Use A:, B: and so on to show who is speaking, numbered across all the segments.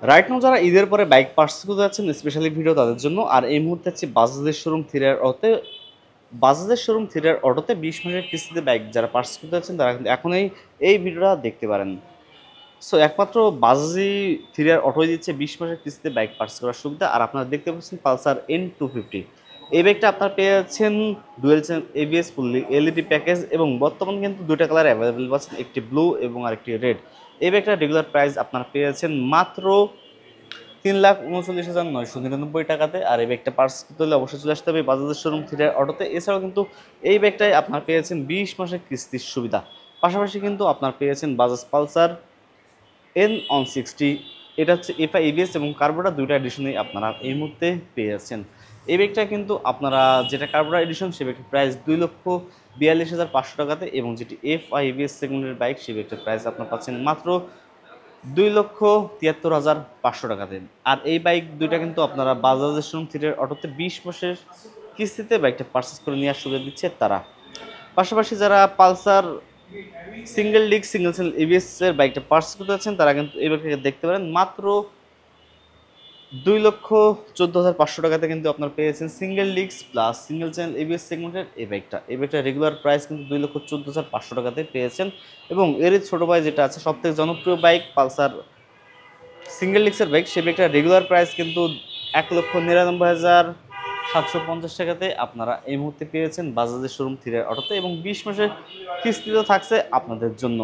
A: Right now যারা ঈদের পরে বাইক পার্চেস করতে যাচ্ছেন স্পেশালি ভিডিও তাদের জন্য। আর এই মুহূর্তে হচ্ছে বাজাজের শোরুম থ্রিয়ার অটোতে 20 মাসের কিস্তিতে বাইক যারা পার্চেস করতে যাচ্ছেন তারা কিন্তু এখনই এই ভিডিওটা দেখতে পারেন। সো একমাত্র বাজাজই থ্রিয়ার অটোই দিচ্ছে 20 মাসের কিস্তিতে বাইক পার্চেস করার সুবিধা। আর আপনারা দেখতে পাচ্ছেন পালসার N250, এই বাইকটা আপনারা পেয়ে যাচ্ছেন dual chain ABS fully LED package এবং বর্তমানে কিন্তু দুইটা কালার অ্যাভেলেবেল পাচ্ছেন, একটি ব্লু এবং আরেকটি রেড। এই বাইকটা রেগুলার প্রাইস আপনারা পেয়ে যাচ্ছেন মাত্র 3,39,999 টাকাতে। আর এই ব্যাগটা পার্চেস করতে হলে অবশ্যই চলে আসতে হবে বাজাজের শোরুম থ্রিয়ার অটোতে। এছাড়াও কিন্তু এই ব্যাগটায় আপনার পেয়েছেন 20 মাসের কিস্তির সুবিধা। পাশাপাশি কিন্তু আপনার পেয়েছেন বাজাজ পালসার N160, এটা হচ্ছে এফআই এবিএস এবং কার্বোরা দুইটা এডিশনেই আপনারা এই মুহূর্তে পেয়ে যাচ্ছেন। এই ব্যাগটা কিন্তু আপনারা যেটা কার্বোরা এডিশন সে ব্যাগটির প্রাইস 2,42,500 টাকাতে এবং যেটি এফআই এবিএস সেগমেন্টের বাইক সে ব্যাগটির প্রাইস আপনার পাচ্ছেন মাত্র 2,73,500 টাকাতে। আর এই বাইক দুইটা কিন্তু আপনারা বাজাজের শোরুম থ্রিয়ার অটোতে 20 মাসের কিস্তিতে বাইকটা পারচেস করে নেওয়ার সুবিধা দিচ্ছে তারা। পাশাপাশি যারা Pulsar single disc single channel ABS এর বাইকটা পারচেস করতে যাচ্ছেন তারা কিন্তু এই বাইকটাকে দেখতে পারেন মাত্র 2,14,500 টাকাতে কিন্তু আপনারা পেয়েছেন single disc plus single channel ABS সেগমেন্টের এই বাইকটা রেগুলার প্রাইস কিন্তু 2,14,500 টাকাতে পেয়েছেন। এবং এর ছোট ভাই যেটা আছে সবথেকে জনপ্রিয় বাইক পালসার সিঙ্গেল ডিস্কের বাইক, সে বাইকটা রেগুলার প্রাইস কিন্তু 1,99,750 টাকাতে আপনারা এই মুহূর্তে পেয়েছেন বাজাজের শোরুম থ্রিয়ার অটোতে এবং 20 মাসের কিস্তিতে থাকছে আপনাদের জন্য।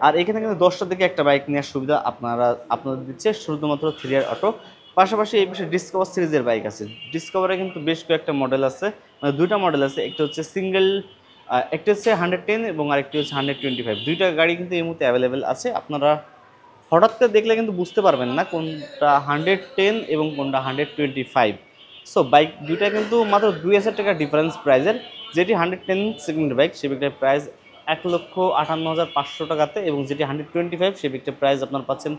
A: আর এখানে কিন্তু 10টা থেকে একটা বাইক নেওয়ার সুবিধা আপনাদের দিচ্ছে শুধুমাত্র থ্রিয়ার অটো। পাশাপাশি এই পাশে ডিসকভার সিরিজের বাইক আছে। ডিসকভারে কিন্তু বেশ কয়েকটা মডেল আছে, মানে দুইটা মডেল আছে, একটা হচ্ছে একটা হচ্ছে 110 এবং আরেকটি হচ্ছে 125। দুইটা গাড়ি কিন্তু এই মুহূর্তে অ্যাভেলেবেল আছে। আপনারা হঠাৎ করে দেখলে কিন্তু বুঝতে পারবেন না কোনটা 110 এবং কোনটা 125। সো বাইক দুইটা কিন্তু মাত্র 2,000 টাকা ডিফারেন্স প্রাইসের। যেটি 110 সেগমেন্টের বাইক সে বাইকটার প্রাইস 1,58,500 টাকাতে এবং যেটি 125 সে বাইকটার প্রাইস আপনার পাচ্ছেন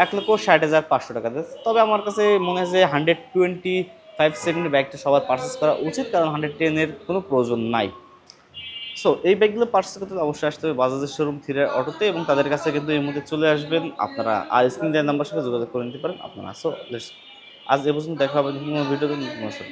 A: 1,60,500 টাকাতে। তবে আমার কাছে মনে হয় যে 125 সেগমেন্টের বাইকটা সবার পারচেস করা উচিত, কারণ 110-এর কোনো প্রয়োজন নাই। সো এই বাইকগুলো পার্চেস করতে অবশ্যই আসতে হবে বাজাজের শোরুম থ্রিয়ার অটোতে এবং তাদের কাছে কিন্তু এই মুহূর্তে চলে আসবেন আপনারা। আর স্ক্রিন দেওয়ার নাম্বার সাথে যোগাযোগ করে নিতে পারেন আপনারা। সো আজ এ পর্যন্ত দেখা হবে ভিডিওতে। নমস্কার।